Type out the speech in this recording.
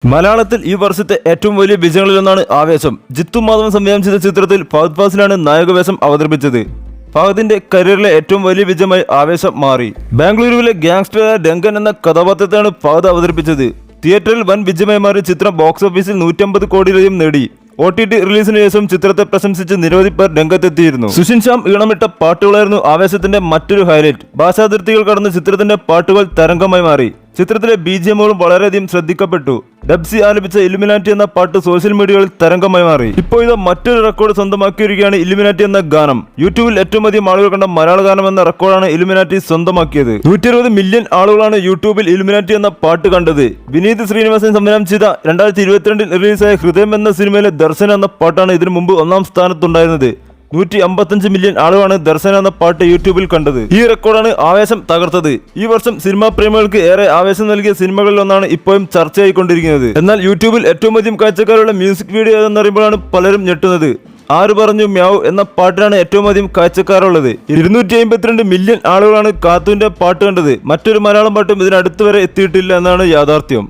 മലയാളത്തിൽ ഈ വർഷത്തെ ഏറ്റവും വലിയ വിജയങ്ങളിലൊന്നാണ് ആവേശം. ജിത്തു മാധവൻ സംവിധാനം ചെയ്ത ചിത്രത്തിൽ ഫഹദ് ഫാസിലാണ് നായകവേഷം അവതരിപ്പിച്ചത്. ഫഹദിന്റെ കരിയറിലെ ഏറ്റവും വലിയ വിജയമായി ആവേശം മാറി. ബാംഗ്ലൂരുവിലെ ഗ്യാങ്സ്റ്ററായ ഡങ്കൻ എന്ന കഥാപാത്രത്തെയാണ് ഫഹദ് അവതരിപ്പിച്ചത്. തിയേറ്ററിൽ വൻ വിജയമായി മാറിയ ചിത്രം ബോക്സ് ഓഫീസിൽ 150 കോടിയിലധികം നേടി. OTT റിലീസിന് ശേഷം ചിത്രത്തെ പ്രശംസിച്ച് നിരവധി പേർ രംഗത്തെത്തിയിരുന്നു. സുഷിൻ ശ്യാം ഈണമിട്ട പാട്ടുകളായിരുന്നു ആവേശത്തിന്റെ മറ്റൊരു ഹൈലൈറ്റ്. ഭാഷാതിർത്തികൾ കടന്ന് ചിത്രത്തിന്റെ പാട്ടുകൾ തരംഗമായി മാറി. ചിത്രത്തിലെ BGMകളും വളരെയധികം ശ്രദ്ധിക്കപ്പെട്ടു. ഡബ്സി ആലപിച്ച ഇലുമിനാറ്റി എന്ന പാട്ട് സോഷ്യൽ മീഡിയകളിൽ തരംഗമായി മാറി. ഇപ്പോൾ ഇത് മറ്റൊരു റെക്കോർഡ് സ്വന്തമാക്കിയിരിക്കുകയാണ് ഇലുമിനാറ്റി എന്ന ഗാനം. യൂട്യൂബിൽ ഏറ്റവും അധികം ആളുകൾ കണ്ട മലയാള ഗാനം എന്ന റെക്കോർഡാണ് ഇലുമിനാറ്റി സ്വന്തമാക്കിയത്. 120 മില്യൺ ആളുകളാണ് യൂട്യൂബിൽ ഇലുമിനാറ്റി എന്ന പാട്ട് കണ്ടത്. വിനീത് ശ്രീനിവാസൻ സംവിധാനം ചെയ്ത 2022 റിലീസായ ഹൃദയം എന്ന സിനിമയിലെ ദർശന എന്ന പാട്ടാണ് ഇതിനു മുമ്പ് ഒന്നാം സ്ഥാനത്തുണ്ടായിരുന്നത്. 155 മില്യൺ ആളുകളാണ് ദർശന എന്ന പാട്ട് യൂട്യൂബിൽ കണ്ടത്. ഈ റെക്കോർഡാണ് ആവേശം തകർത്തത്. ഈ വർഷം സിനിമാ പ്രേമികൾക്ക് ഏറെ ആവേശം നൽകിയ സിനിമകളിൽ ഒന്നാണ് ഇപ്പോഴും ചർച്ചയായിക്കൊണ്ടിരിക്കുന്നത്. എന്നാൽ യൂട്യൂബിൽ ഏറ്റവും അധികം കാഴ്ചക്കാരുള്ള മ്യൂസിക് വീഡിയോ എന്നറിയുമ്പോഴാണ് പലരും ഞെട്ടുന്നത്. ആര് പറഞ്ഞു മ്യാവ് എന്ന പാട്ടിനാണ് ഏറ്റവും അധികം കാഴ്ചക്കാരുള്ളത്. 252 മില്യൺ ആളുകളാണ് കാത്തുവിന്റെ പാട്ട് കണ്ടത്. മറ്റൊരു മലയാളം പാട്ടും ഇതിനടുത്ത് വരെ എത്തിയിട്ടില്ല എന്നാണ് യാഥാർത്ഥ്യം.